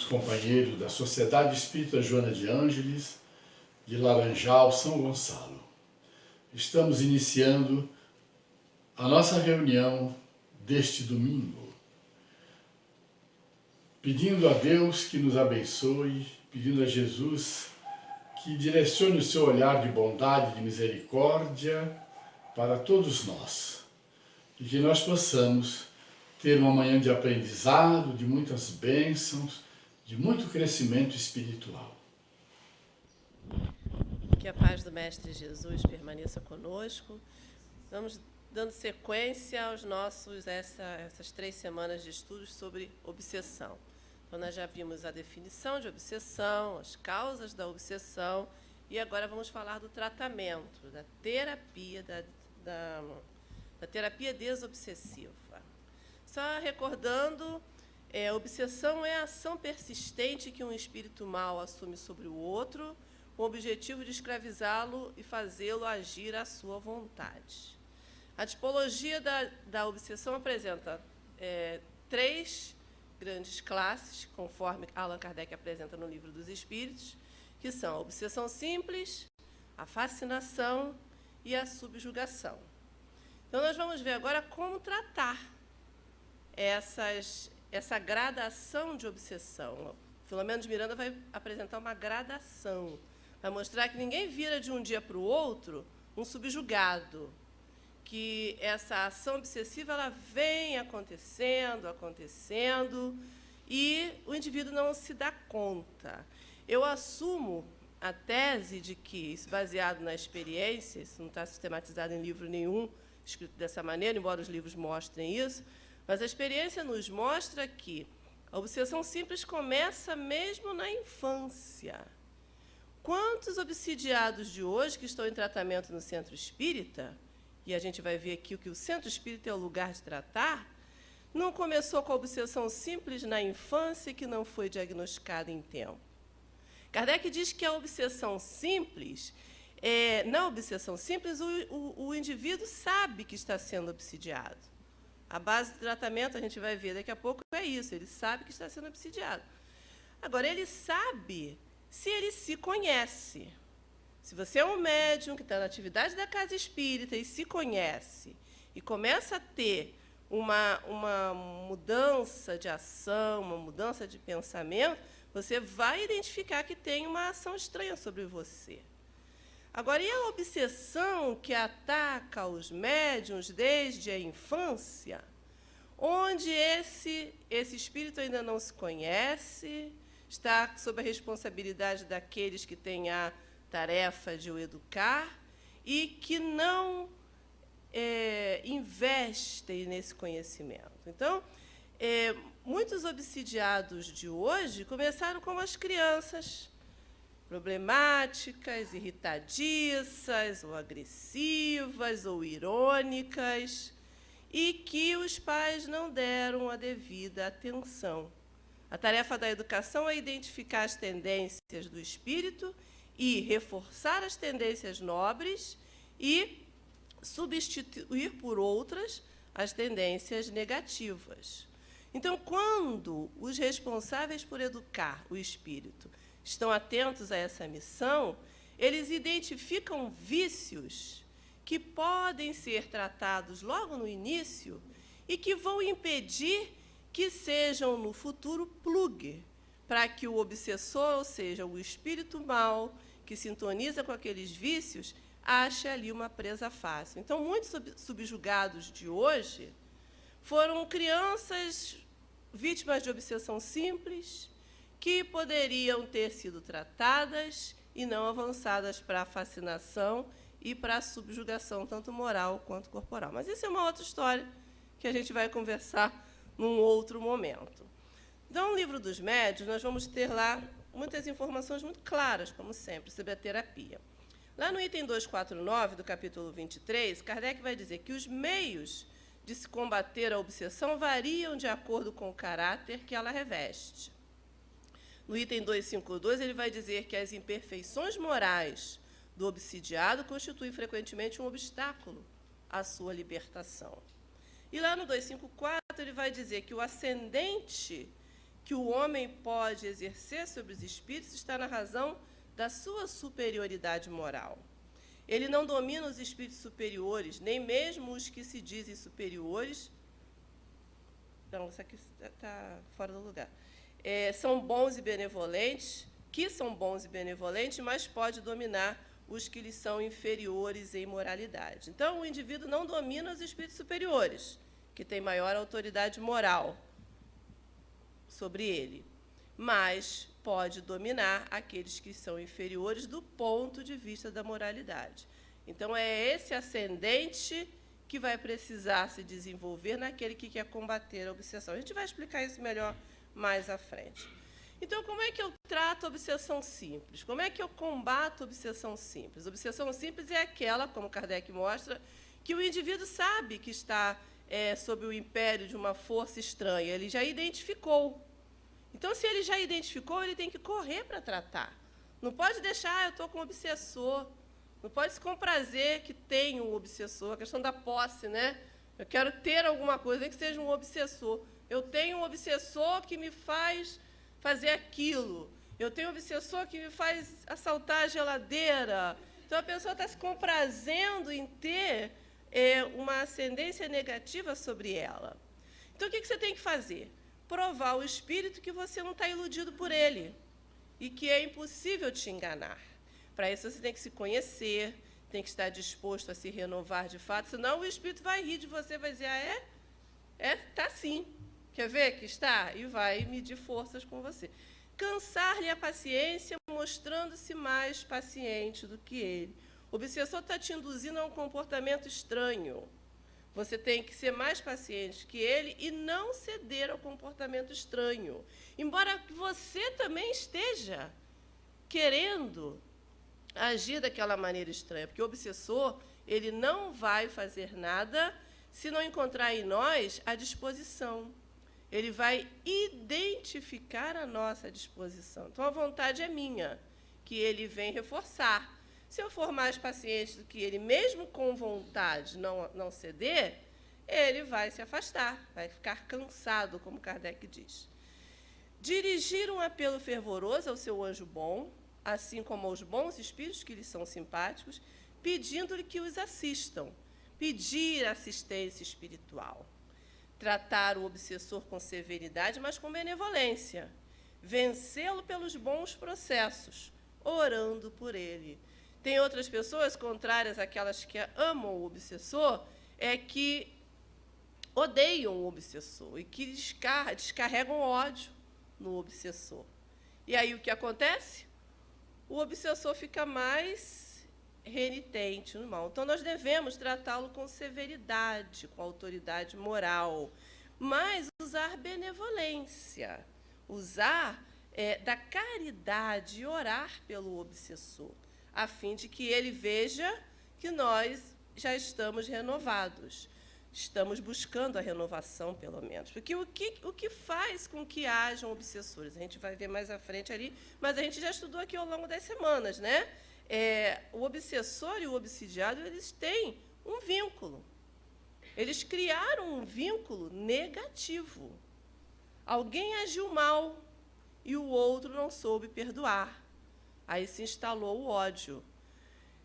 companheiros da Sociedade Espírita Joana de Ângeles, de Laranjal, São Gonçalo. Estamos iniciando a nossa reunião deste domingo, pedindo a Deus que nos abençoe, pedindo a Jesus que direcione o seu olhar de bondade, de misericórdia para todos nós, e que nós possamos ter uma manhã de aprendizado, de muitas bênçãos, de muito crescimento espiritual. Que a paz do Mestre Jesus permaneça conosco. Vamos dando sequência aos essas 3 semanas de estudos sobre obsessão. Então, nós já vimos a definição de obsessão, as causas da obsessão, e agora vamos falar do tratamento, da terapia, da terapia desobsessiva. Só recordando, obsessão é a ação persistente que um espírito mau assume sobre o outro, com o objetivo de escravizá-lo e fazê-lo agir à sua vontade. A tipologia da obsessão apresenta 3 grandes classes, conforme Allan Kardec apresenta no Livro dos Espíritos, que são a obsessão simples, a fascinação e a subjugação. Então, nós vamos ver agora como tratar essa gradação de obsessão. Filomeno de Miranda vai apresentar uma gradação, vai mostrar que ninguém vira de um dia para o outro um subjugado, que essa ação obsessiva ela vem acontecendo, e o indivíduo não se dá conta. Eu assumo a tese de que, isso baseado na experiência, isso não está sistematizado em livro nenhum, escrito dessa maneira, embora os livros mostrem isso, mas a experiência nos mostra que a obsessão simples começa mesmo na infância. Quantos obsidiados de hoje que estão em tratamento no centro espírita, e a gente vai ver aqui o que o centro espírita é o lugar de tratar, não começou com a obsessão simples na infância que não foi diagnosticada em tempo. Kardec diz que a obsessão simples, na obsessão simples, o indivíduo sabe que está sendo obsidiado. A base do tratamento, a gente vai ver daqui a pouco, é isso, ele sabe que está sendo obsidiado. Agora, ele sabe se ele se conhece. Se você é um médium que está na atividade da casa espírita e se conhece, e começa a ter uma mudança de ação, uma mudança de pensamento, você vai identificar que tem uma ação estranha sobre você. Agora, e a obsessão que ataca os médiuns desde a infância, onde esse espírito ainda não se conhece, está sob a responsabilidade daqueles que têm a tarefa de o educar e que não investem nesse conhecimento. Então, muitos obsidiados de hoje começaram como as crianças, problemáticas, irritadiças, ou agressivas, ou irônicas, e que os pais não deram a devida atenção. A tarefa da educação é identificar as tendências do espírito e reforçar as tendências nobres e substituir por outras as tendências negativas. Então, quando os responsáveis por educar o espírito estão atentos a essa missão, eles identificam vícios que podem ser tratados logo no início e que vão impedir que sejam, no futuro, plug, para que o obsessor, ou seja, o espírito mau, que sintoniza com aqueles vícios, ache ali uma presa fácil. Então, muitos subjugados de hoje foram crianças vítimas de obsessão simples, que poderiam ter sido tratadas e não avançadas para a fascinação e para a subjugação, tanto moral quanto corporal. Mas isso é uma outra história que a gente vai conversar num outro momento. Então, no Livro dos Médiuns, nós vamos ter lá muitas informações muito claras, como sempre, sobre a terapia. Lá no item 249 do capítulo 23, Kardec vai dizer que os meios de se combater a obsessão variam de acordo com o caráter que ela reveste. No item 252, ele vai dizer que as imperfeições morais do obsidiado constituem frequentemente um obstáculo à sua libertação. E lá no 254, ele vai dizer que o ascendente que o homem pode exercer sobre os espíritos está na razão da sua superioridade moral. Ele não domina os espíritos superiores, nem mesmo os que se dizem superiores. Não, isso aqui está fora do lugar. São bons e benevolentes, mas pode dominar os que lhes são inferiores em moralidade. Então, o indivíduo não domina os espíritos superiores, que têm maior autoridade moral sobre ele, mas pode dominar aqueles que são inferiores do ponto de vista da moralidade. Então, é esse ascendente que vai precisar se desenvolver naquele que quer combater a obsessão. A gente vai explicar isso melhor mais à frente. Então, como é que eu trato a obsessão simples? Como é que eu combato a obsessão simples? A obsessão simples é aquela, como Kardec mostra, que o indivíduo sabe que está sob o império de uma força estranha, ele já identificou. Então, se ele já identificou, ele tem que correr para tratar. Não pode deixar, eu estou com um obsessor. Não pode se comprazer que tem um obsessor. A questão da posse, né? Eu quero ter alguma coisa, nem que seja um obsessor. Eu tenho um obsessor que me faz fazer aquilo. Eu tenho um obsessor que me faz assaltar a geladeira. Então, a pessoa está se comprazendo em ter uma ascendência negativa sobre ela. Então, o que você tem que fazer? Provar ao espírito que você não está iludido por ele e que é impossível te enganar. Para isso, você tem que se conhecer, tem que estar disposto a se renovar de fato, senão o espírito vai rir de você, vai dizer, está sim. Quer ver que está? E vai medir forças com você. Cansar-lhe a paciência, mostrando-se mais paciente do que ele. O obsessor está te induzindo a um comportamento estranho. Você tem que ser mais paciente que ele e não ceder ao comportamento estranho. Embora você também esteja querendo agir daquela maneira estranha, porque o obsessor, ele não vai fazer nada se não encontrar em nós a disposição. Ele vai identificar a nossa disposição. Então, a vontade é minha, que ele vem reforçar. Se eu for mais paciente do que ele, mesmo com vontade não ceder, ele vai se afastar, vai ficar cansado, como Kardec diz. Dirigir um apelo fervoroso ao seu anjo bom, assim como aos bons espíritos que lhes são simpáticos, pedindo-lhe que os assistam, pedir assistência espiritual. Tratar o obsessor com severidade, mas com benevolência. Vencê-lo pelos bons processos, orando por ele. Tem outras pessoas contrárias àquelas que amam o obsessor, que odeiam o obsessor e que descarregam ódio no obsessor. E aí o que acontece? O obsessor fica mais renitente no mal. Então, nós devemos tratá-lo com severidade, com autoridade moral, mas usar benevolência, usar da caridade e orar pelo obsessor, a fim de que ele veja que nós já estamos renovados. Estamos buscando a renovação, pelo menos. Porque o que faz com que hajam obsessores? A gente vai ver mais à frente ali, mas a gente já estudou aqui ao longo das semanas, né? O obsessor e o obsidiado, eles têm um vínculo. Eles criaram um vínculo negativo. Alguém agiu mal e o outro não soube perdoar. Aí se instalou o ódio.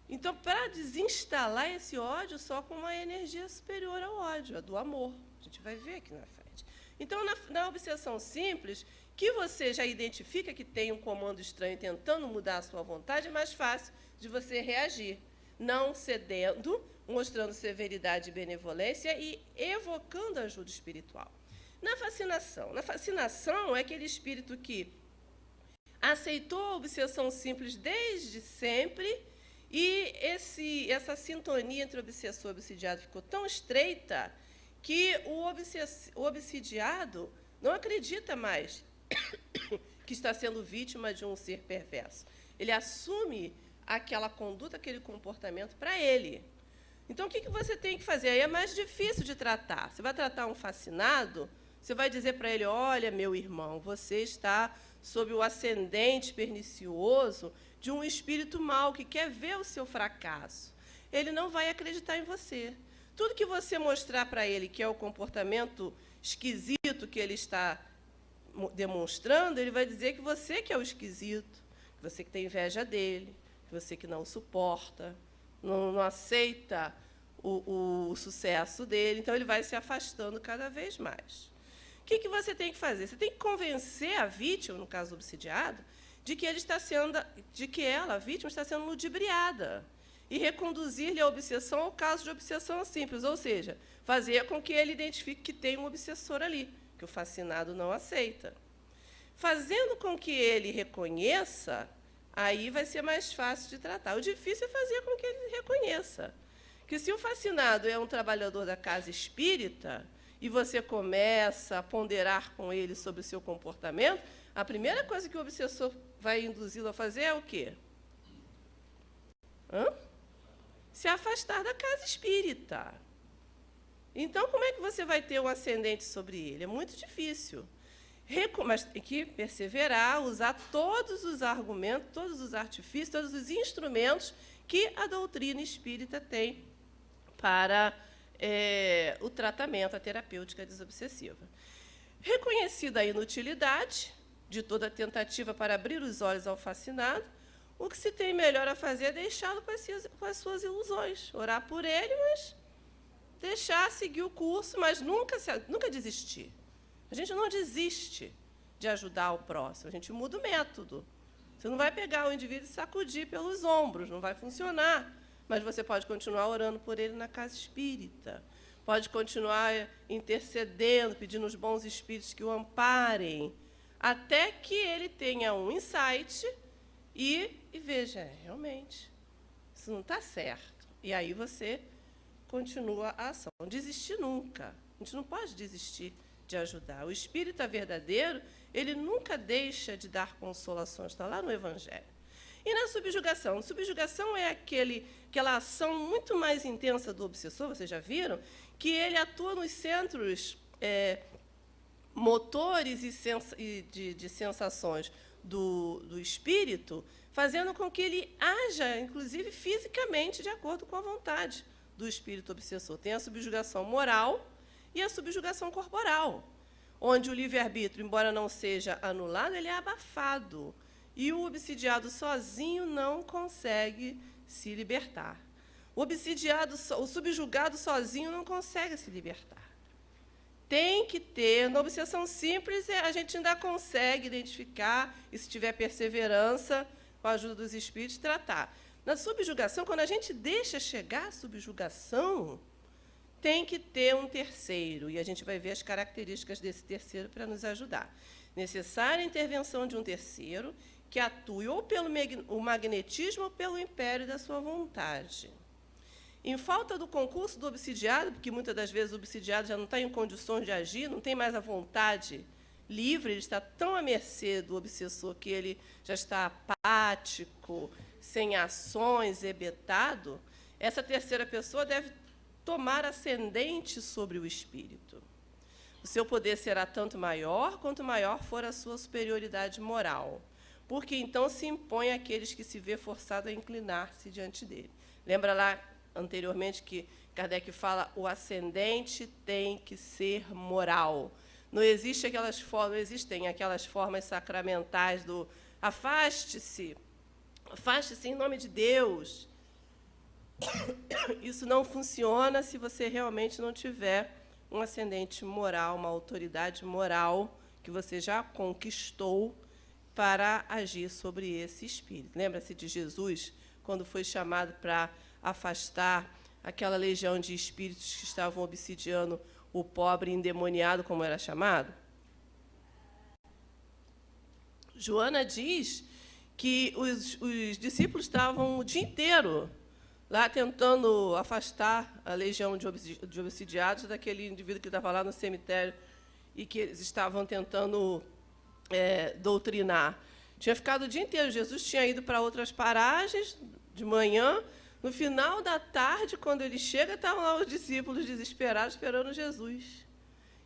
Então, para desinstalar esse ódio, só com uma energia superior ao ódio, a do amor. A gente vai ver aqui na frente. Então, na obsessão simples, que você já identifica que tem um comando estranho tentando mudar a sua vontade, é mais fácil de você reagir, não cedendo, mostrando severidade e benevolência e evocando ajuda espiritual. Na fascinação é aquele espírito que aceitou a obsessão simples desde sempre. E essa sintonia entre obsessor e obsidiado ficou tão estreita que o obsidiado não acredita mais que está sendo vítima de um ser perverso. Ele assume aquela conduta, aquele comportamento para ele. Então, o que você tem que fazer? Aí é mais difícil de tratar. Você vai tratar um fascinado, você vai dizer para ele, olha, meu irmão, você está sob o ascendente pernicioso de um espírito mau que quer ver o seu fracasso. Ele não vai acreditar em você. Tudo que você mostrar para ele que é o comportamento esquisito que ele está demonstrando, ele vai dizer que você que é o esquisito, que você que tem inveja dele, que você que não o suporta, não aceita o sucesso dele, então ele vai se afastando cada vez mais. O que você tem que fazer? Você tem que convencer a vítima, no caso do obsidiado, de que ela, a vítima, está sendo ludibriada e reconduzir-lhe a obsessão ao caso de obsessão simples, ou seja, fazer com que ele identifique que tem um obsessor ali, que o fascinado não aceita. Fazendo com que ele reconheça, aí vai ser mais fácil de tratar. O difícil é fazer com que ele reconheça. Que se o fascinado é um trabalhador da casa espírita e você começa a ponderar com ele sobre o seu comportamento, a primeira coisa que o obsessor vai induzi-lo a fazer é o quê? Se afastar da casa espírita. Então, como é que você vai ter um ascendente sobre ele? É muito difícil. Mas tem que perseverar, usar todos os argumentos, todos os artifícios, todos os instrumentos que a doutrina espírita tem para o tratamento, a terapêutica desobsessiva. Reconhecida a inutilidade de toda tentativa para abrir os olhos ao fascinado, o que se tem melhor a fazer é deixá-lo com as suas ilusões, orar por ele, mas deixar seguir o curso, mas nunca desistir. A gente não desiste de ajudar o próximo, a gente muda o método. Você não vai pegar o indivíduo e sacudir pelos ombros, não vai funcionar. Mas você pode continuar orando por ele na casa espírita, pode continuar intercedendo, pedindo os bons espíritos que o amparem, até que ele tenha um insight e veja, realmente, isso não está certo. E aí você continua a ação. Não desistir nunca. A gente não pode desistir de ajudar. O espírita verdadeiro, ele nunca deixa de dar consolações. Está lá no Evangelho. E na subjugação? A subjugação é aquela ação muito mais intensa do obsessor, vocês já viram? Que ele atua nos centros motores de sensações do espírito, fazendo com que ele haja, inclusive, fisicamente, de acordo com a vontade do espírito obsessor. Tem a subjugação moral e a subjugação corporal, onde o livre-arbítrio, embora não seja anulado, ele é abafado. E o obsidiado sozinho não consegue se libertar. O subjugado sozinho não consegue se libertar. Tem que ter, na obsessão simples, a gente ainda consegue identificar, e se tiver perseverança, com a ajuda dos espíritos, tratar. Na subjugação, quando a gente deixa chegar a subjugação, tem que ter um terceiro, e a gente vai ver as características desse terceiro para nos ajudar. Necessária a intervenção de um terceiro, que atue ou pelo magnetismo ou pelo império da sua vontade. Em falta do concurso do obsidiado, porque muitas das vezes o obsidiado já não está em condições de agir, não tem mais a vontade livre, ele está tão à mercê do obsessor que ele já está apático, sem ações, hebetado, essa terceira pessoa deve tomar ascendente sobre o espírito. O seu poder será tanto maior quanto maior for a sua superioridade moral, porque então se impõe àqueles que se vê forçado a inclinar-se diante dele. Lembra lá anteriormente que Kardec fala o ascendente tem que ser moral. Não existem aquelas formas sacramentais do afaste-se em nome de Deus. Isso não funciona se você realmente não tiver um ascendente moral, uma autoridade moral que você já conquistou para agir sobre esse espírito. Lembra-se de Jesus, quando foi chamado para afastar aquela legião de espíritos que estavam obsidiando o pobre endemoniado, como era chamado? Joana diz que os discípulos estavam o dia inteiro lá tentando afastar a legião de obsidiados daquele indivíduo que estava lá no cemitério e que eles estavam tentando doutrinar. Tinha ficado o dia inteiro. Jesus tinha ido para outras paragens de manhã. No final da tarde, quando ele chega, estavam lá os discípulos desesperados esperando Jesus.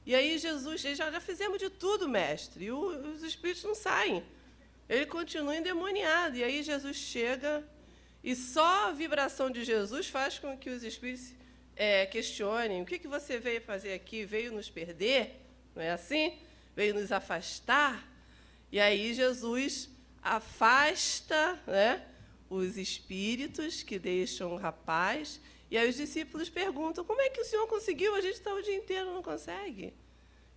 E aí Jesus, já fizemos de tudo, mestre, e os espíritos não saem. Ele continua endemoniado. E aí Jesus chega, e só a vibração de Jesus faz com que os espíritos questionem: o que você veio fazer aqui? Veio nos perder? Não é assim? veio nos afastar, e aí Jesus afasta, né, os espíritos que deixam o rapaz, e aí os discípulos perguntam, como é que o Senhor conseguiu? A gente está o dia inteiro, não consegue.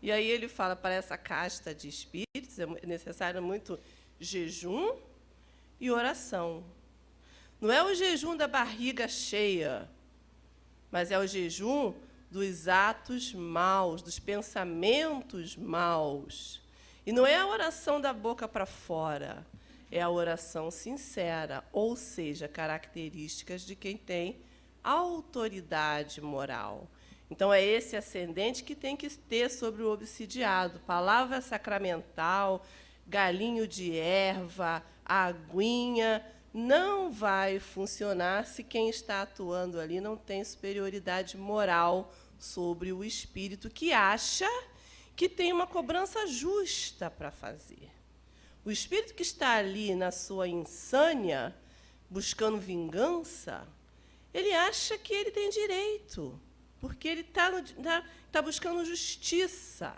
E aí ele fala, para essa casta de espíritos é necessário muito jejum e oração. Não é o jejum da barriga cheia, mas é o jejum dos atos maus, dos pensamentos maus. E não é a oração da boca para fora, é a oração sincera, ou seja, características de quem tem autoridade moral. Então, é esse ascendente que tem que ter sobre o obsidiado. Palavra sacramental, galinho de erva, aguinha, não vai funcionar se quem está atuando ali não tem superioridade moral sobre o espírito que acha que tem uma cobrança justa para fazer. O espírito que está ali na sua insânia, buscando vingança, ele acha que ele tem direito, porque ele está buscando justiça,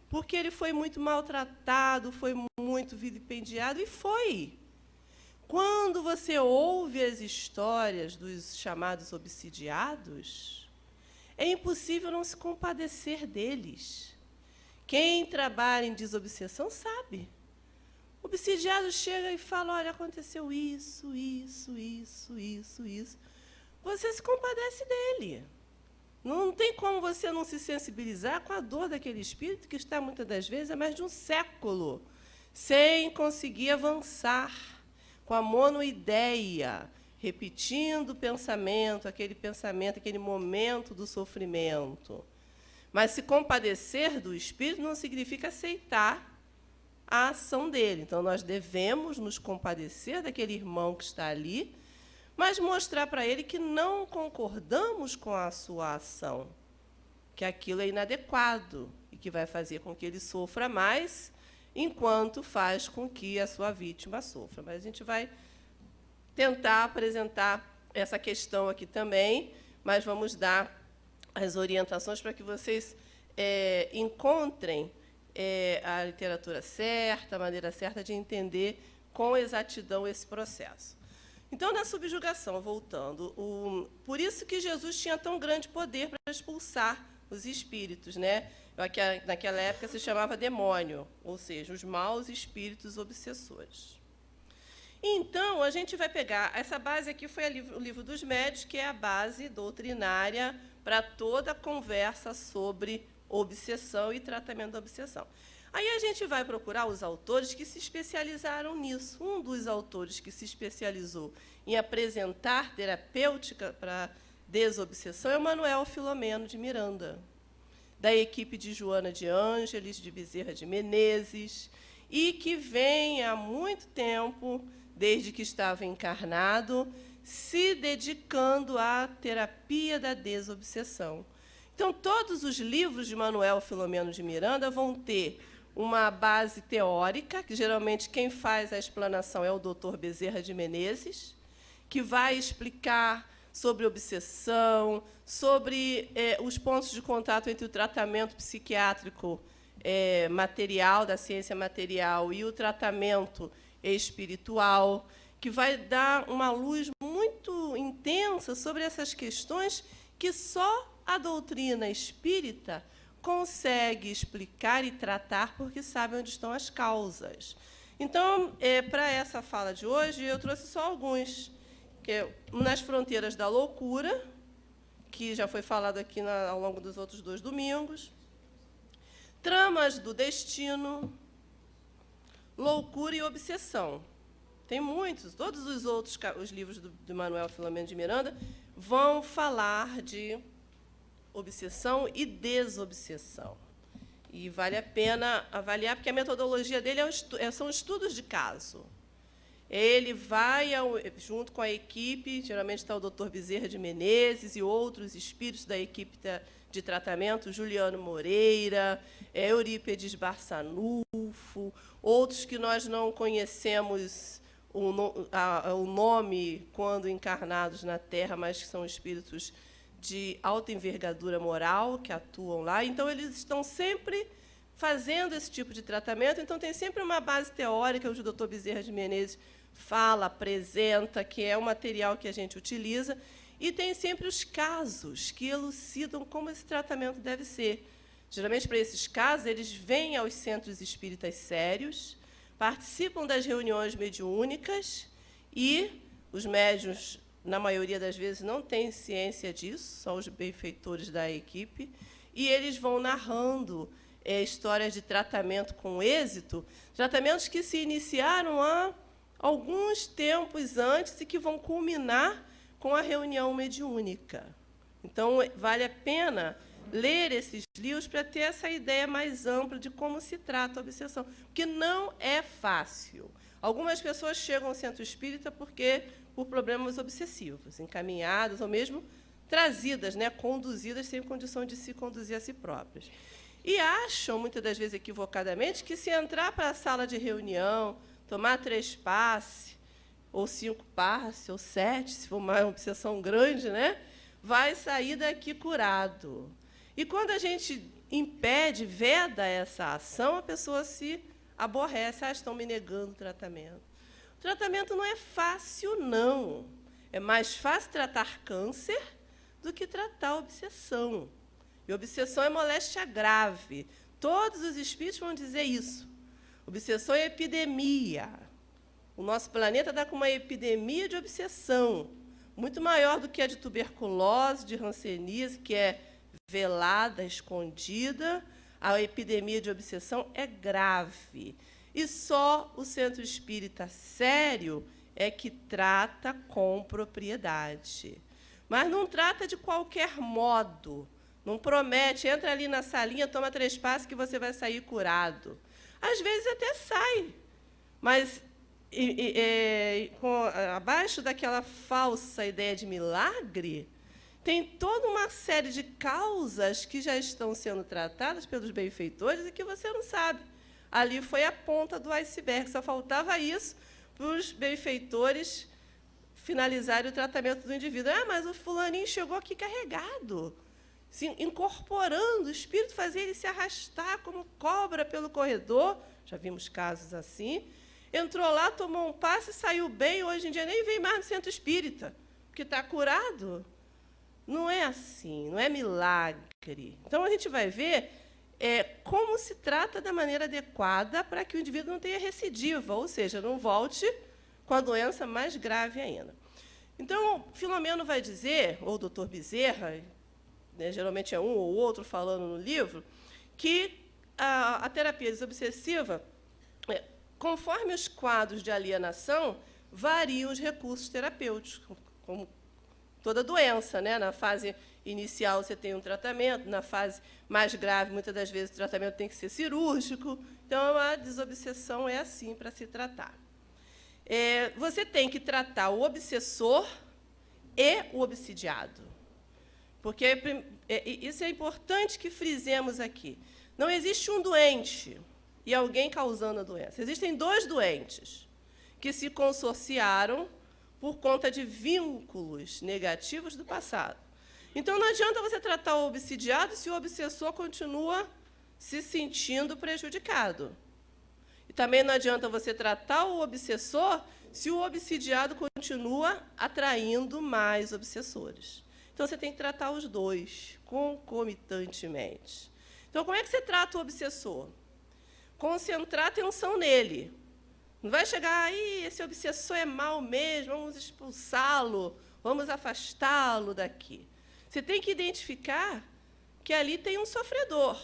porque ele foi muito maltratado, foi muito vilipendiado, e foi. Quando você ouve as histórias dos chamados obsidiados, é impossível não se compadecer deles. Quem trabalha em desobsessão sabe. O obsidiado chega e fala, olha, aconteceu isso, isso, isso, isso, isso. Você se compadece dele. Não tem como você não se sensibilizar com a dor daquele espírito que está, muitas das vezes, há mais de um século, sem conseguir avançar, com a monoideia, repetindo o pensamento, aquele momento do sofrimento. Mas se compadecer do espírito não significa aceitar a ação dele. Então, nós devemos nos compadecer daquele irmão que está ali, mas mostrar para ele que não concordamos com a sua ação, que aquilo é inadequado e que vai fazer com que ele sofra mais, enquanto faz com que a sua vítima sofra. Mas a gente vai tentar apresentar essa questão aqui também, mas vamos dar as orientações para que vocês encontrem a literatura certa, a maneira certa de entender com exatidão esse processo. Então, na subjugação, voltando, por isso que Jesus tinha tão grande poder para expulsar os espíritos, né? Naquela época se chamava demônio, ou seja, os maus espíritos obsessores. Então, a gente vai pegar, essa base aqui foi o Livro dos Médiuns, que é a base doutrinária para toda a conversa sobre obsessão e tratamento da obsessão. Aí a gente vai procurar os autores que se especializaram nisso. Um dos autores que se especializou em apresentar terapêutica para desobsessão é o Manuel Filomeno de Miranda, da equipe de Joana de Ângeles, de Bezerra de Menezes, e que vem há muito tempo, desde que estava encarnado, se dedicando à terapia da desobsessão. Então, todos os livros de Manuel Filomeno de Miranda vão ter uma base teórica, que geralmente quem faz a explanação é o Dr. Bezerra de Menezes, que vai explicar sobre obsessão, sobre os pontos de contato entre o tratamento psiquiátrico material, da ciência material, e o tratamento espiritual, que vai dar uma luz muito intensa sobre essas questões que só a doutrina espírita consegue explicar e tratar, porque sabe onde estão as causas. Então, para essa fala de hoje, eu trouxe só alguns. Nas Fronteiras da Loucura, que já foi falado aqui ao longo dos outros 2 domingos, Tramas do Destino, Loucura e Obsessão. Tem muitos, todos os outros os livros do Manuel Filomeno de Miranda vão falar de obsessão e desobsessão. E vale a pena avaliar, porque a metodologia dele são estudos de caso. Ele vai, junto com a equipe, geralmente está o Dr. Bezerra de Menezes e outros espíritos da equipe de tratamento, Juliano Moreira, Eurípedes Barçanufo, outros que nós não conhecemos o nome quando encarnados na Terra, mas que são espíritos de alta envergadura moral que atuam lá. Então, eles estão sempre fazendo esse tipo de tratamento. Então, tem sempre uma base teórica, onde o Dr. Bezerra de Menezes fala, apresenta, que é o material que a gente utiliza, e tem sempre os casos que elucidam como esse tratamento deve ser. Geralmente, para esses casos, eles vêm aos centros espíritas sérios, participam das reuniões mediúnicas, e os médiuns, na maioria das vezes, não têm ciência disso, são os benfeitores da equipe, e eles vão narrando histórias de tratamento com êxito, tratamentos que se iniciaram há alguns tempos antes e que vão culminar com a reunião mediúnica. Então, vale a pena ler esses livros para ter essa ideia mais ampla de como se trata a obsessão, porque não é fácil. Algumas pessoas chegam ao centro espírita por problemas obsessivos, encaminhadas ou mesmo trazidas, conduzidas sem condição de se conduzir a si próprias. E acham, muitas das vezes equivocadamente, que se entrar para a sala de reunião, tomar 3 passes, ou 5 passes, ou 7, se for uma obsessão grande, vai sair daqui curado. E, quando a gente impede, veda essa ação, a pessoa se aborrece. Estão me negando o tratamento. O tratamento não é fácil, não. É mais fácil tratar câncer do que tratar obsessão. E obsessão é moléstia grave. Todos os espíritos vão dizer isso. Obsessão é epidemia. O nosso planeta está com uma epidemia de obsessão, muito maior do que a de tuberculose, de hanseníase, que é velada, escondida. A epidemia de obsessão é grave. E só o centro espírita sério é que trata com propriedade. Mas não trata de qualquer modo. Não promete, entra ali na salinha, toma 3 passes que você vai sair curado. Às vezes até sai, mas abaixo daquela falsa ideia de milagre, tem toda uma série de causas que já estão sendo tratadas pelos benfeitores e que você não sabe. Ali foi a ponta do iceberg, só faltava isso para os benfeitores finalizarem o tratamento do indivíduo. Mas o fulaninho chegou aqui carregado, se incorporando, o espírito fazia ele se arrastar como cobra pelo corredor. Já vimos casos assim. Entrou lá, tomou um passe, saiu bem, hoje em dia nem vem mais no centro espírita, porque está curado. Não é assim, não é milagre. Então, a gente vai ver como se trata da maneira adequada para que o indivíduo não tenha recidiva, ou seja, não volte com a doença mais grave ainda. Então, Filomeno vai dizer, ou o doutor Bezerra, geralmente é um ou outro falando no livro, que a terapia desobsessiva, conforme os quadros de alienação, variam os recursos terapêuticos, como toda doença. Na fase inicial, você tem um tratamento, na fase mais grave, muitas das vezes, o tratamento tem que ser cirúrgico. Então, a desobsessão é assim para se tratar. Você tem que tratar o obsessor e o obsidiado. Porque isso é importante que frisemos aqui. Não existe um doente e alguém causando a doença. Existem 2 doentes que se consorciaram por conta de vínculos negativos do passado. Então, não adianta você tratar o obsidiado se o obsessor continua se sentindo prejudicado. E também não adianta você tratar o obsessor se o obsidiado continua atraindo mais obsessores. Então, você tem que tratar os 2 concomitantemente. Então, como é que você trata o obsessor? Concentrar atenção nele. Não vai chegar aí, esse obsessor é mau mesmo, vamos expulsá-lo, vamos afastá-lo daqui. Você tem que identificar que ali tem um sofredor.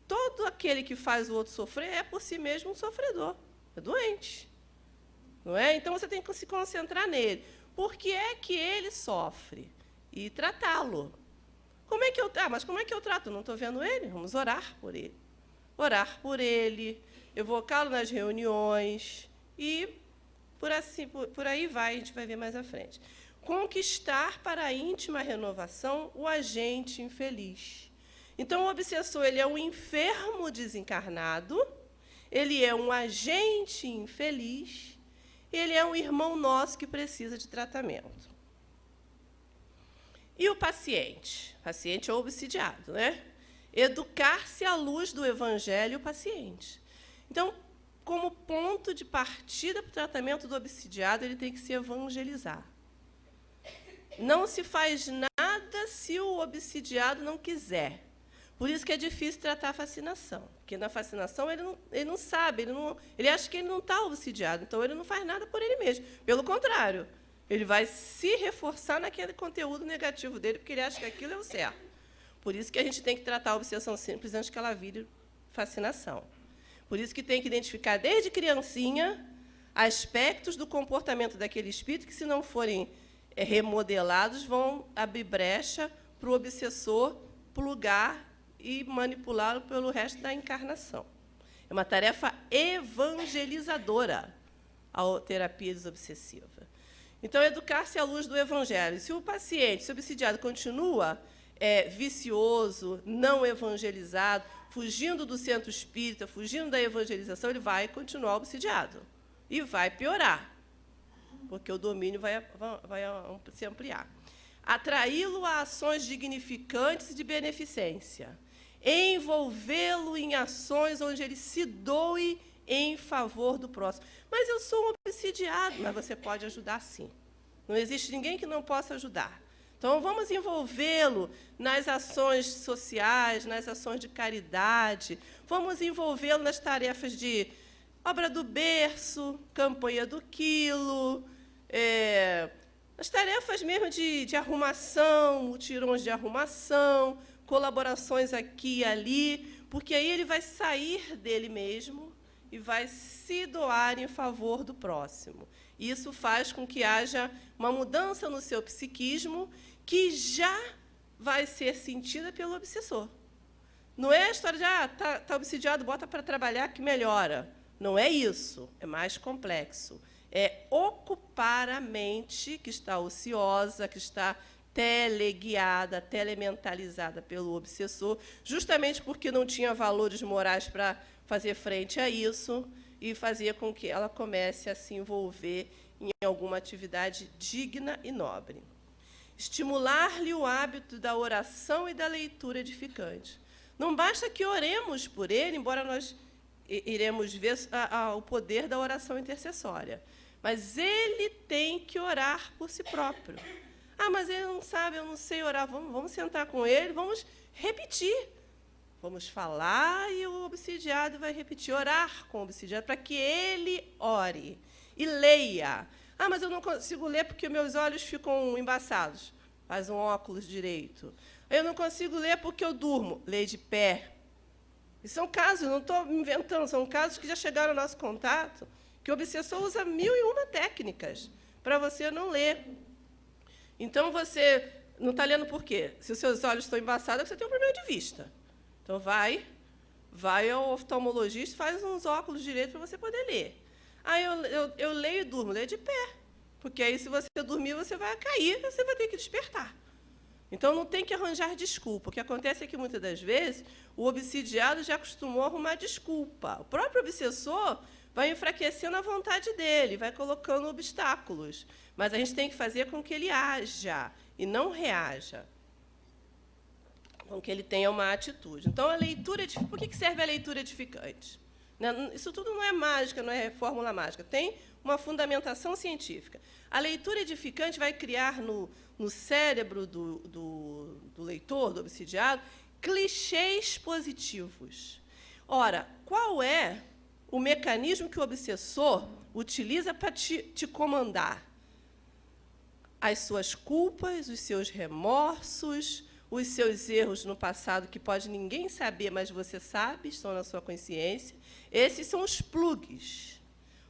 Todo aquele que faz o outro sofrer é, por si mesmo, um sofredor. É doente. Não é? Então, você tem que se concentrar nele. Por que é que ele sofre? E tratá-lo. Mas como é que eu trato? Não estou vendo ele? Vamos orar por ele. Orar por ele, evocá-lo nas reuniões e por aí vai, a gente vai ver mais à frente. Conquistar para a íntima renovação o agente infeliz. Então, o obsessor ele é um enfermo desencarnado, ele é um agente infeliz, ele é um irmão nosso que precisa de tratamento. E o paciente? O paciente é obsidiado, educar-se à luz do Evangelho o paciente. Então, como ponto de partida para o tratamento do obsidiado, ele tem que se evangelizar. Não se faz nada se o obsidiado não quiser. Por isso que é difícil tratar a fascinação. Porque na fascinação ele não sabe, ele acha que ele não está obsidiado, então ele não faz nada por ele mesmo. Pelo contrário, ele vai se reforçar naquele conteúdo negativo dele, porque ele acha que aquilo é o certo. Por isso que a gente tem que tratar a obsessão simples antes que ela vire fascinação. Por isso que tem que identificar desde criancinha aspectos do comportamento daquele espírito que, se não forem remodelados, vão abrir brecha para o obsessor plugar e manipulá-lo pelo resto da encarnação. É uma tarefa evangelizadora a terapia desobsessiva. Então, educar-se à luz do Evangelho. Se o paciente, se o obsidiado, continua vicioso, não evangelizado, fugindo do centro espírita, fugindo da evangelização, ele vai continuar obsidiado. E vai piorar, porque o domínio vai se ampliar. Atraí-lo a ações dignificantes de beneficência. Envolvê-lo em ações onde ele se doe em favor do próximo. Mas eu sou um obsidiado. Mas você pode ajudar, sim. Não existe ninguém que não possa ajudar. Então, vamos envolvê-lo nas ações sociais, nas ações de caridade. Vamos envolvê-lo nas tarefas de obra do berço, campanha do quilo, as tarefas mesmo de arrumação, mutirões de arrumação, colaborações aqui e ali, porque aí ele vai sair dele mesmo e vai se doar em favor do próximo. Isso faz com que haja uma mudança no seu psiquismo que já vai ser sentida pelo obsessor. Não é a história de, tá obsidiado, bota para trabalhar que melhora. Não é isso, é mais complexo. É ocupar a mente que está ociosa, que está teleguiada, telementalizada pelo obsessor, justamente porque não tinha valores morais para fazer frente a isso, e fazer com que ela comece a se envolver em alguma atividade digna e nobre. Estimular-lhe o hábito da oração e da leitura edificante. Não basta que oremos por ele, embora nós iremos ver o poder da oração intercessória, mas ele tem que orar por si próprio. Mas ele não sabe, eu não sei orar. Vamos sentar com ele, vamos repetir. Vamos falar e o obsidiado vai repetir, orar com o obsidiado, para que ele ore e leia. Mas eu não consigo ler porque meus olhos ficam embaçados. Faz um óculos direito. Eu não consigo ler porque eu durmo. Lê de pé. E são casos, não estou inventando, são casos que já chegaram ao nosso contato, que o obsessor usa 1001 técnicas para você não ler. Então, você não está lendo por quê? Se os seus olhos estão embaçados, você tem um problema de vista. Então, vai ao oftalmologista, faz uns óculos direito para você poder ler. Eu leio e durmo, leio de pé. Porque aí, se você dormir, você vai cair, você vai ter que despertar. Então, não tem que arranjar desculpa. O que acontece é que, muitas das vezes, o obsidiado já acostumou a arrumar desculpa. O próprio obsessor vai enfraquecendo a vontade dele, vai colocando obstáculos. Mas a gente tem que fazer com que ele haja e não reaja, com que ele tenha uma atitude. Então, a leitura... Por que serve a leitura edificante? Isso tudo não é mágica, não é fórmula mágica. Tem uma fundamentação científica. A leitura edificante vai criar no cérebro do leitor, do obsidiado, clichês positivos. Ora, qual é o mecanismo que o obsessor utiliza para te comandar? As suas culpas, os seus remorsos, os seus erros no passado, que pode ninguém saber, mas você sabe, estão na sua consciência. Esses são os plugs.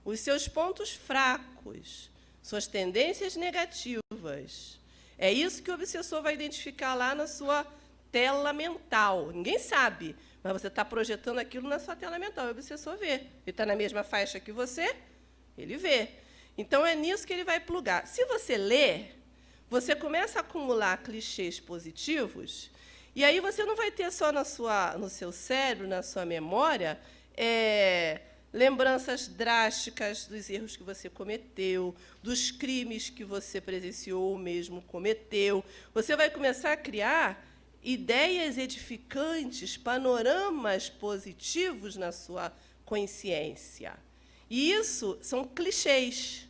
Os seus pontos fracos, suas tendências negativas. É isso que o obsessor vai identificar lá na sua tela mental. Ninguém sabe, mas você está projetando aquilo na sua tela mental. O obsessor vê. Ele está na mesma faixa que você, ele vê. Então, é nisso que ele vai plugar. Se você lê, você começa a acumular clichês positivos, e aí você não vai ter só no seu cérebro, na sua memória, lembranças drásticas dos erros que você cometeu, dos crimes que você presenciou ou mesmo cometeu. Você vai começar a criar ideias edificantes, panoramas positivos na sua consciência. E isso são clichês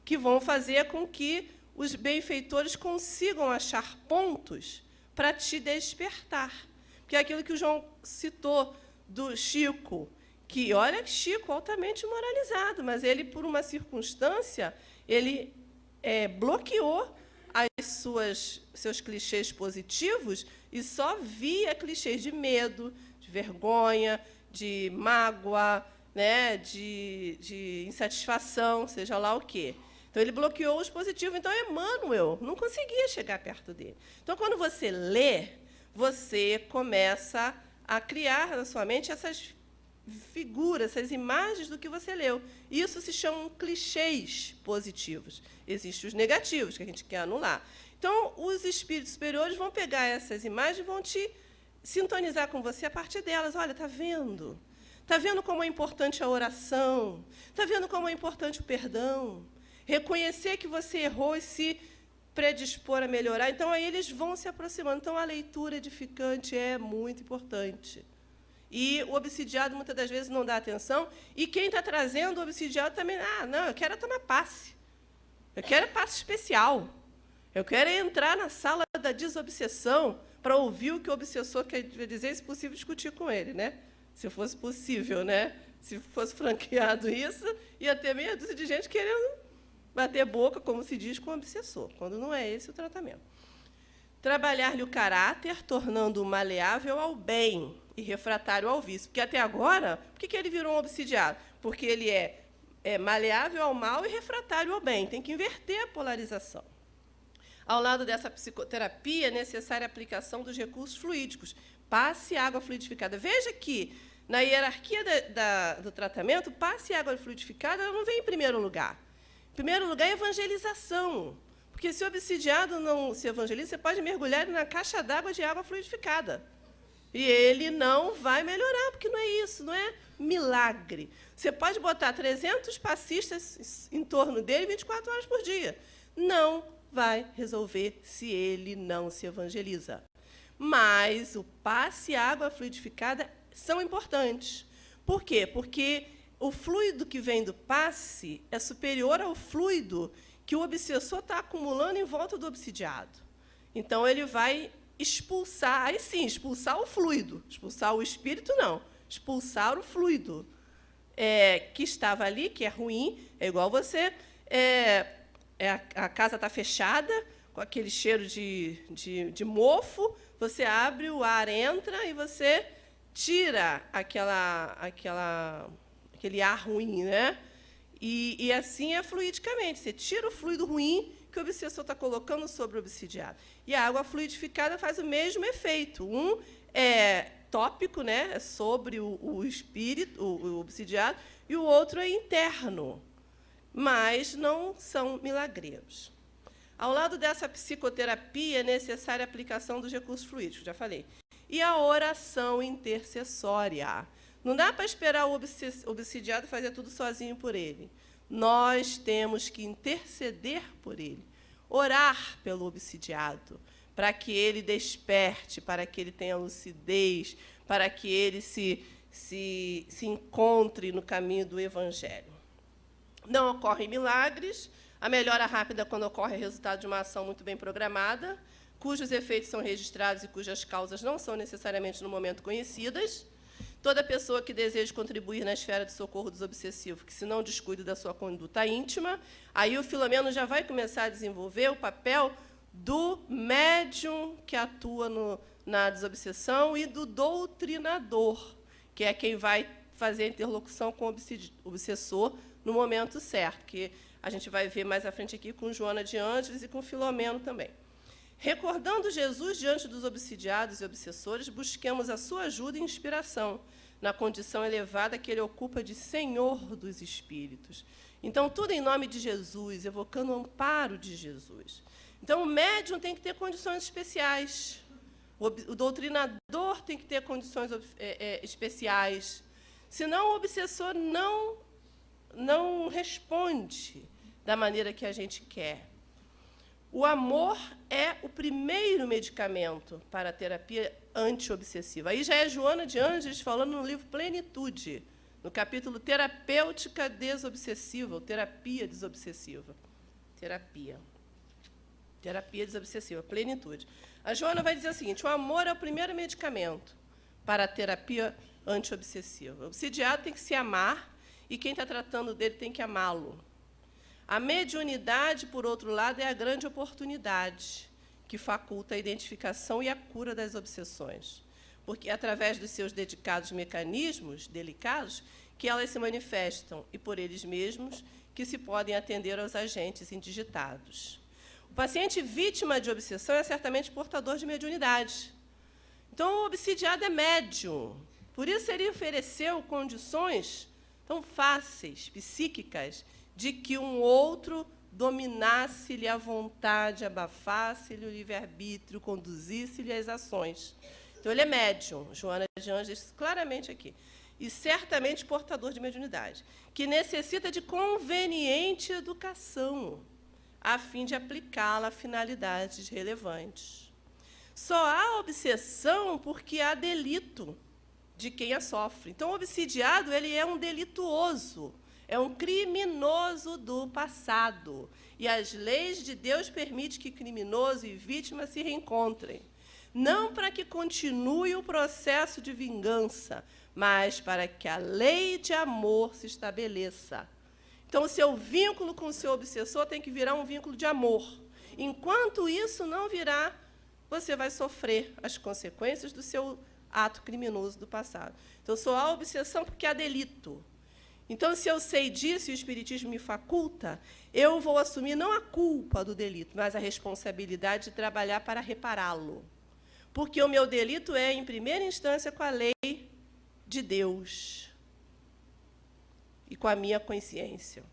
que vão fazer com que os benfeitores consigam achar pontos para te despertar. Porque é aquilo que o João citou do Chico, que, olha, Chico altamente moralizado, mas ele, por uma circunstância, ele bloqueou seus clichês positivos e só via clichês de medo, de vergonha, de mágoa, né, de insatisfação, seja lá o quê. Então, ele bloqueou os positivos. Então, Emmanuel não conseguia chegar perto dele. Então, quando você lê, você começa a criar na sua mente essas figuras, essas imagens do que você leu. Isso se chamam clichês positivos. Existem os negativos, que a gente quer anular. Então, os espíritos superiores vão pegar essas imagens e vão te sintonizar com você a partir delas. Olha, está vendo? Está vendo como é importante a oração? Está vendo como é importante o perdão? Reconhecer que você errou e se predispor a melhorar. Então, aí eles vão se aproximando. Então, a leitura edificante é muito importante. E o obsidiado, muitas das vezes, não dá atenção. E quem está trazendo o obsidiado também, não, eu quero tomar passe. Eu quero passe especial. Eu quero entrar na sala da desobsessão para ouvir o que o obsessor quer dizer, e, se possível, discutir com ele, né? Se fosse possível, né? Se fosse franqueado isso, ia ter meia dúzia de gente querendo bater boca, como se diz, com o obsessor, quando não é esse o tratamento. Trabalhar-lhe o caráter, tornando-o maleável ao bem e refratário ao vício. Porque, até agora, por que ele virou um obsidiado? Porque ele é maleável ao mal e refratário ao bem. Tem que inverter a polarização. Ao lado dessa psicoterapia, é necessária a aplicação dos recursos fluídicos. Passe água fluidificada. Veja que, na hierarquia do tratamento, passe água fluidificada ela não vem em primeiro lugar. Em primeiro lugar, é evangelização. Porque, se o obsidiado não se evangeliza, você pode mergulhar na caixa d'água de água fluidificada. E ele não vai melhorar, porque não é isso, não é milagre. Você pode botar 300 passistas em torno dele 24 horas por dia. Não vai resolver se ele não se evangeliza. Mas o passe e a água fluidificada são importantes. Por quê? Porque o fluido que vem do passe é superior ao fluido que o obsessor está acumulando em volta do obsidiado. Então, ele vai expulsar, aí sim, expulsar o fluido. Expulsar o espírito, não. Expulsar o fluido que estava ali, que é ruim, é igual você... a casa está fechada, com aquele cheiro de mofo, você abre, o ar entra e você tira aquele ar ruim, né? E assim é fluidicamente. Você tira o fluido ruim que o obsessor está colocando sobre o obsidiado. E a água fluidificada faz o mesmo efeito. Um é tópico, né? É sobre o espírito, o obsidiado, e o outro é interno. Mas não são milagreiros. Ao lado dessa psicoterapia, é necessária a aplicação dos recursos fluídicos, já falei. E a oração intercessória. Não dá para esperar o obsidiado fazer tudo sozinho por ele. Nós temos que interceder por ele, orar pelo obsidiado, para que ele desperte, para que ele tenha lucidez, para que ele se encontre no caminho do Evangelho. Não ocorrem milagres. A melhora rápida, quando ocorre, é resultado de uma ação muito bem programada, cujos efeitos são registrados e cujas causas não são necessariamente no momento conhecidas. Toda pessoa que deseja contribuir na esfera de socorro dos obsessivos, que se não descuide da sua conduta íntima, aí o Filomeno já vai começar a desenvolver o papel do médium que atua na desobsessão e do doutrinador, que é quem vai fazer a interlocução com o obsessor no momento certo, que a gente vai ver mais à frente aqui com Joana de Ângeles e com Filomeno também. Recordando Jesus diante dos obsidiados e obsessores, busquemos a sua ajuda e inspiração na condição elevada que ele ocupa de Senhor dos Espíritos. Então, tudo em nome de Jesus, evocando o amparo de Jesus. Então, o médium tem que ter condições especiais. O doutrinador tem que ter condições especiais. Senão, o obsessor não responde da maneira que a gente quer. O O amor é o primeiro medicamento para a terapia antiobsessiva. Aí já é Joana de Ângeles falando no livro Plenitude, no capítulo Terapêutica Desobsessiva, ou Terapia Desobsessiva. Terapia Desobsessiva, Plenitude. A Joana vai dizer o seguinte: o amor é o primeiro medicamento para a terapia antiobsessiva. O obsidiado tem que se amar e quem está tratando dele tem que amá-lo. A mediunidade, por outro lado, é a grande oportunidade que faculta a identificação e a cura das obsessões, porque é através dos seus dedicados mecanismos delicados que elas se manifestam e, por eles mesmos, que se podem atender aos agentes indigitados. O paciente vítima de obsessão é certamente portador de mediunidade. Então, o obsidiado é médium. Por isso, ele ofereceu condições tão fáceis, psíquicas, de que um outro dominasse-lhe a vontade, abafasse-lhe o livre-arbítrio, conduzisse-lhe as ações. Então, ele é médium, Joana de Ângeles, claramente aqui, e certamente portador de mediunidade, que necessita de conveniente educação, a fim de aplicá-la a finalidades relevantes. Só há obsessão porque há delito de quem a sofre. Então, o obsidiado ele é um delituoso, é um criminoso do passado. E as leis de Deus permitem que criminoso e vítima se reencontrem. Não para que continue o processo de vingança, mas para que a lei de amor se estabeleça. Então, o seu vínculo com o seu obsessor tem que virar um vínculo de amor. Enquanto isso não virar, você vai sofrer as consequências do seu ato criminoso do passado. Então, só há obsessão porque há delito. Então, se eu sei disso e o Espiritismo me faculta, eu vou assumir não a culpa do delito, mas a responsabilidade de trabalhar para repará-lo. Porque o meu delito é, em primeira instância, com a lei de Deus e com a minha consciência.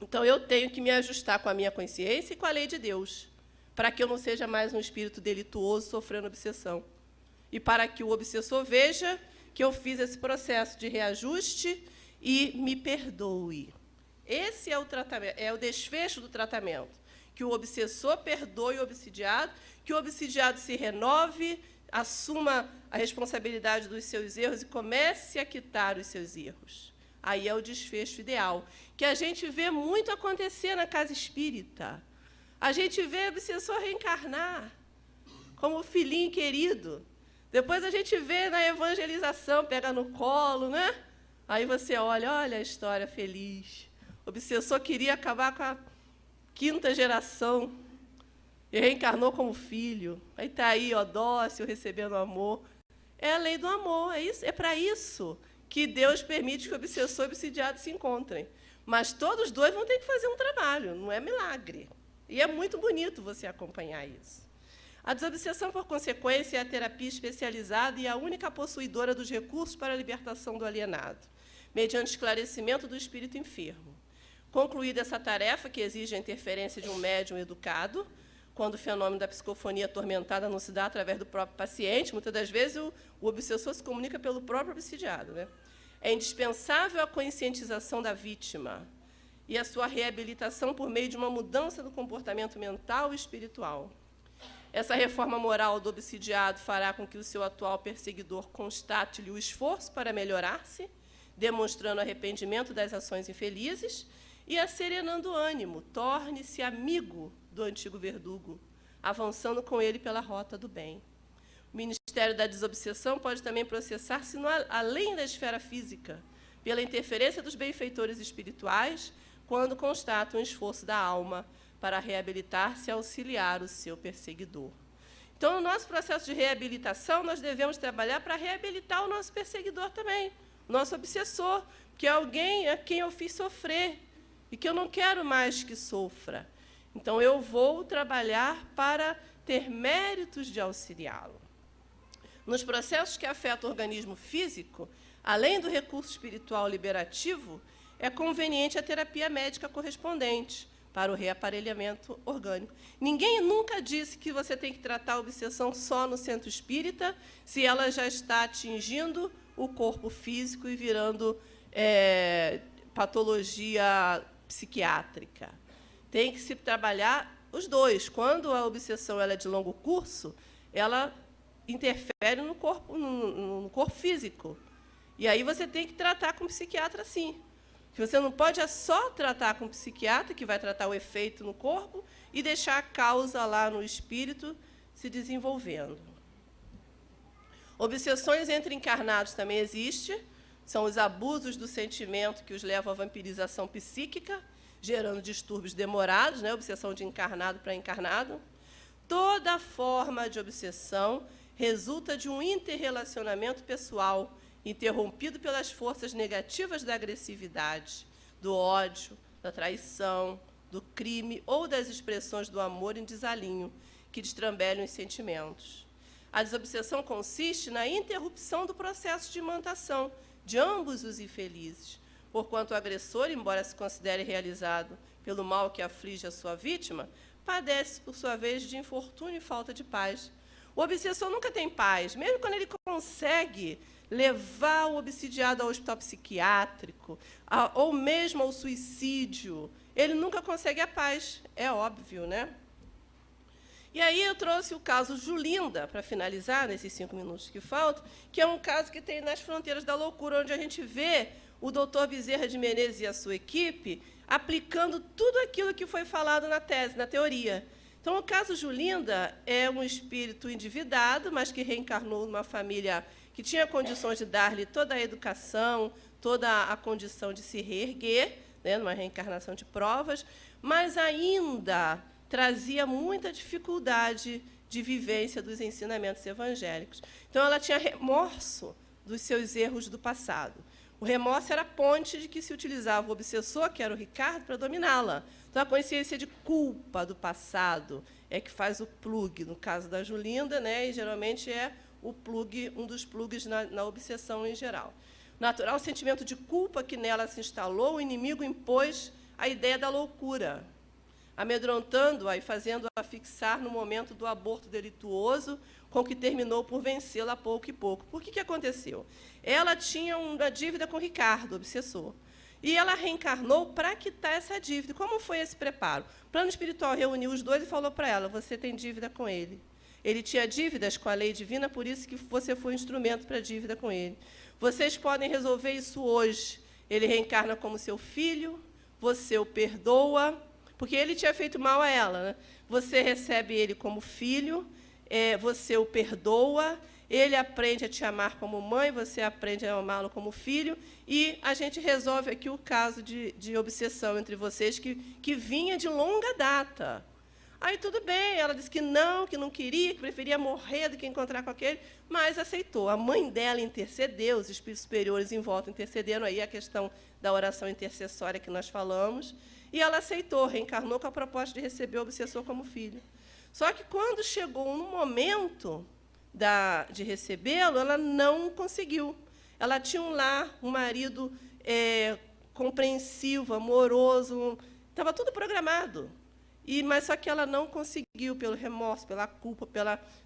Então, eu tenho que me ajustar com a minha consciência e com a lei de Deus, para que eu não seja mais um espírito delituoso sofrendo obsessão. E para que o obsessor veja que eu fiz esse processo de reajuste e me perdoe. Esse é o tratamento, é o desfecho do tratamento. Que o obsessor perdoe o obsidiado, que o obsidiado se renove, assuma a responsabilidade dos seus erros e comece a quitar os seus erros. Aí é o desfecho ideal, que a gente vê muito acontecer na casa espírita. A gente vê o obsessor reencarnar como o filhinho querido. Depois a gente vê na evangelização, pega no colo, né? Aí você olha a história feliz. O obsessor queria acabar com a 5ª geração e reencarnou como filho. Aí está aí, dócil, recebendo amor. É a lei do amor, é para isso que Deus permite que o obsessor e o obsidiado se encontrem. Mas todos dois vão ter que fazer um trabalho, não é milagre. E é muito bonito você acompanhar isso. A desobsessão, por consequência, é a terapia especializada e a única possuidora dos recursos para a libertação do alienado, mediante esclarecimento do espírito enfermo. Concluída essa tarefa, que exige a interferência de um médium educado, quando o fenômeno da psicofonia atormentada não se dá através do próprio paciente, muitas das vezes o obsessor se comunica pelo próprio obsidiado, né? É indispensável a conscientização da vítima e a sua reabilitação por meio de uma mudança do comportamento mental e espiritual. Essa reforma moral do obsidiado fará com que o seu atual perseguidor constate-lhe o esforço para melhorar-se, demonstrando arrependimento das ações infelizes e asserenando o ânimo, torne-se amigo do antigo verdugo, avançando com ele pela rota do bem. O Ministério da Desobsessão pode também processar-se além da esfera física, pela interferência dos benfeitores espirituais, quando constata um esforço da alma para reabilitar-se e auxiliar o seu perseguidor. Então, no nosso processo de reabilitação, nós devemos trabalhar para reabilitar o nosso perseguidor também, o nosso obsessor, que é alguém a quem eu fiz sofrer e que eu não quero mais que sofra. Então, eu vou trabalhar para ter méritos de auxiliá-lo. Nos processos que afetam o organismo físico, além do recurso espiritual liberativo, é conveniente a terapia médica correspondente para o reaparelhamento orgânico. Ninguém nunca disse que você tem que tratar a obsessão só no centro espírita, se ela já está atingindo o corpo físico e virando patologia psiquiátrica. Tem que se trabalhar os dois. Quando a obsessão ela é de longo curso, ela interfere no corpo físico. E aí você tem que tratar com o psiquiatra, sim. Que você não pode só tratar com o psiquiatra, que vai tratar o efeito no corpo, e deixar a causa lá no espírito se desenvolvendo. Obsessões entre encarnados também existem. São os abusos do sentimento que os levam à vampirização psíquica, gerando distúrbios demorados, né? Obsessão de encarnado para encarnado. Toda forma de obsessão resulta de um interrelacionamento pessoal interrompido pelas forças negativas da agressividade, do ódio, da traição, do crime ou das expressões do amor em desalinho, que destrambelham os sentimentos. A desobsessão consiste na interrupção do processo de imantação de ambos os infelizes, porquanto o agressor, embora se considere realizado pelo mal que aflige a sua vítima, padece, por sua vez, de infortúnio e falta de paz. O obsessor nunca tem paz, mesmo quando ele consegue levar o obsidiado ao hospital psiquiátrico, ou mesmo ao suicídio, ele nunca consegue a paz, é óbvio, né? E aí eu trouxe o caso Julinda, para finalizar, nesses 5 minutos que faltam, que é um caso que tem nas fronteiras da loucura, onde a gente vê o doutor Bezerra de Menezes e a sua equipe aplicando tudo aquilo que foi falado na tese, na teoria. Então, o caso Julinda é um espírito endividado, mas que reencarnou numa família que tinha condições de dar-lhe toda a educação, toda a condição de se reerguer, né, numa reencarnação de provas, mas ainda trazia muita dificuldade de vivência dos ensinamentos evangélicos. Então, ela tinha remorso dos seus erros do passado. O remorso era a ponte de que se utilizava o obsessor, que era o Ricardo, para dominá-la. Então, a consciência de culpa do passado é que faz o plug, no caso da Julinda, né, e geralmente é o plug, um dos plugs na obsessão em geral. Natural sentimento de culpa que nela se instalou, o inimigo impôs a ideia da loucura, amedrontando-a e fazendo-a fixar no momento do aborto delituoso, com que terminou por vencê-la pouco e pouco. Por que aconteceu? Ela tinha uma dívida com Ricardo, obsessor, e ela reencarnou para quitar essa dívida. Como foi esse preparo? O plano espiritual reuniu os dois e falou para ela: você tem dívida com ele. Ele tinha dívidas com a lei divina, por isso que você foi um instrumento para a dívida com ele. Vocês podem resolver isso hoje. Ele reencarna como seu filho, você o perdoa, porque ele tinha feito mal a ela, né? Você recebe ele como filho, você o perdoa, ele aprende a te amar como mãe, você aprende a amá-lo como filho, e a gente resolve aqui o caso de obsessão entre vocês, que vinha de longa data. Aí, tudo bem, ela disse que não queria, que preferia morrer do que encontrar com aquele, mas aceitou. A mãe dela intercedeu, os espíritos superiores em volta intercedendo, aí a questão da oração intercessória que nós falamos, e ela aceitou, reencarnou com a proposta de receber o obsessor como filho. Só que, quando chegou no momento de recebê-lo, ela não conseguiu. Ela tinha um lar, um marido compreensivo, amoroso, estava tudo programado. Mas só que ela não conseguiu, pelo remorso, pela culpa,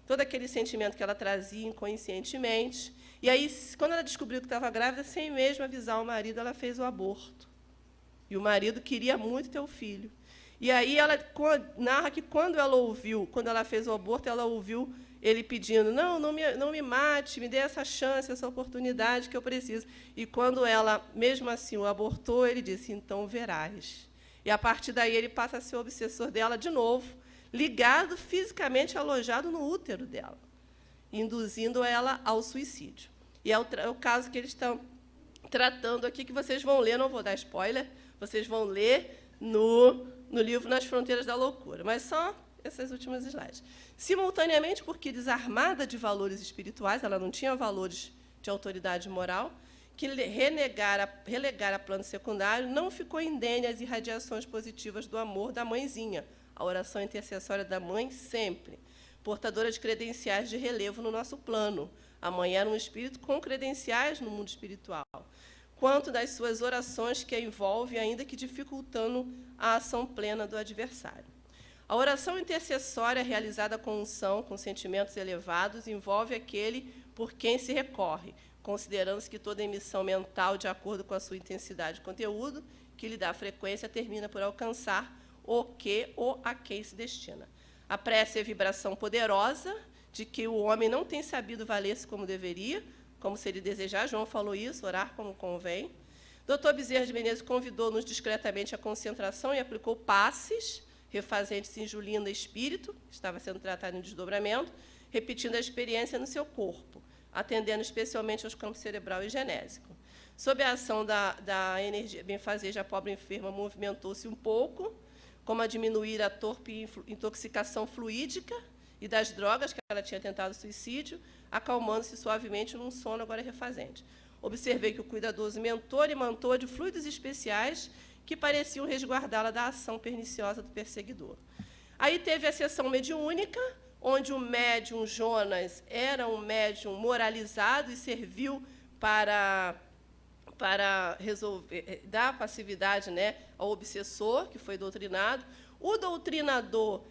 todo aquele sentimento que ela trazia inconscientemente. E aí, quando ela descobriu que estava grávida, sem mesmo avisar o marido, ela fez o aborto. E o marido queria muito ter o filho. E aí ela narra que quando ela fez o aborto, ela ouviu ele pedindo: não me mate, me dê essa chance, essa oportunidade que eu preciso. E quando ela, mesmo assim, o abortou, ele disse: então verás. E, a partir daí, ele passa a ser o obsessor dela de novo, ligado fisicamente, alojado no útero dela, induzindo ela ao suicídio. E é o caso que eles estão tratando aqui, que vocês vão ler, não vou dar spoiler, vocês vão ler no livro Nas Fronteiras da Loucura. Mas só essas últimas slides. Simultaneamente, porque desarmada de valores espirituais, ela não tinha valores de autoridade moral, que relegar a plano secundário, não ficou indene às irradiações positivas do amor da mãezinha, a oração intercessória da mãe sempre, portadora de credenciais de relevo no nosso plano. A mãe era um espírito com credenciais no mundo espiritual, quanto das suas orações que a envolve, ainda que dificultando a ação plena do adversário. A oração intercessória realizada com unção, com sentimentos elevados, envolve aquele por quem se recorre, considerando-se que toda emissão mental, de acordo com a sua intensidade de conteúdo, que lhe dá frequência, termina por alcançar o que ou a quem se destina. A prece é vibração poderosa de que o homem não tem sabido valer-se como deveria, como se ele desejar. João falou isso, orar como convém. Dr. Bezerra de Menezes convidou-nos discretamente à concentração e aplicou passes, refazendo-se em Julinda Espírito, que estava sendo tratado em desdobramento, repetindo a experiência no seu corpo, atendendo especialmente aos campos cerebral e genésico. Sob a ação da energia benfazeja, a pobre enferma movimentou-se um pouco, como a diminuir a torpe intoxicação fluídica e das drogas, que ela tinha tentado suicídio, acalmando-se suavemente num sono agora refazente. Observei que o cuidadoso mentor imantou de fluidos especiais que pareciam resguardá-la da ação perniciosa do perseguidor. Aí teve a sessão mediúnica, onde o médium Jonas era um médium moralizado e serviu para resolver, dar passividade, né, ao obsessor, que foi doutrinado. O doutrinador,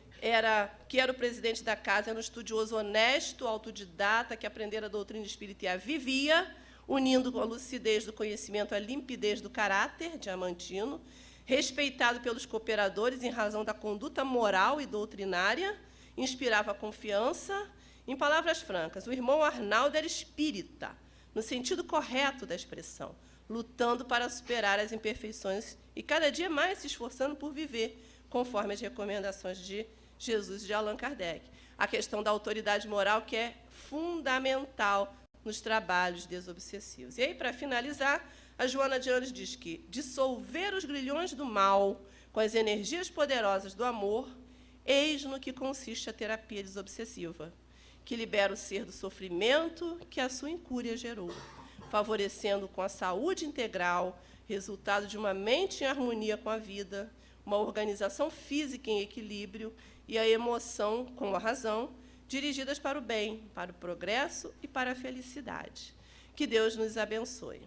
que era o presidente da casa, era um estudioso honesto, autodidata, que aprendera a doutrina espírita e a vivia, unindo a lucidez do conhecimento à limpidez do caráter diamantino, respeitado pelos cooperadores em razão da conduta moral e doutrinária, inspirava confiança. Em palavras francas, o irmão Arnaldo era espírita, no sentido correto da expressão, lutando para superar as imperfeições e cada dia mais se esforçando por viver conforme as recomendações de Jesus e de Allan Kardec. A questão da autoridade moral, que é fundamental nos trabalhos desobsessivos. E aí, para finalizar, a Joana de Anjos diz que dissolver os grilhões do mal com as energias poderosas do amor, eis no que consiste a terapia desobsessiva, que libera o ser do sofrimento que a sua incúria gerou, favorecendo com a saúde integral, resultado de uma mente em harmonia com a vida, uma organização física em equilíbrio e a emoção com a razão, dirigidas para o bem, para o progresso e para a felicidade. Que Deus nos abençoe.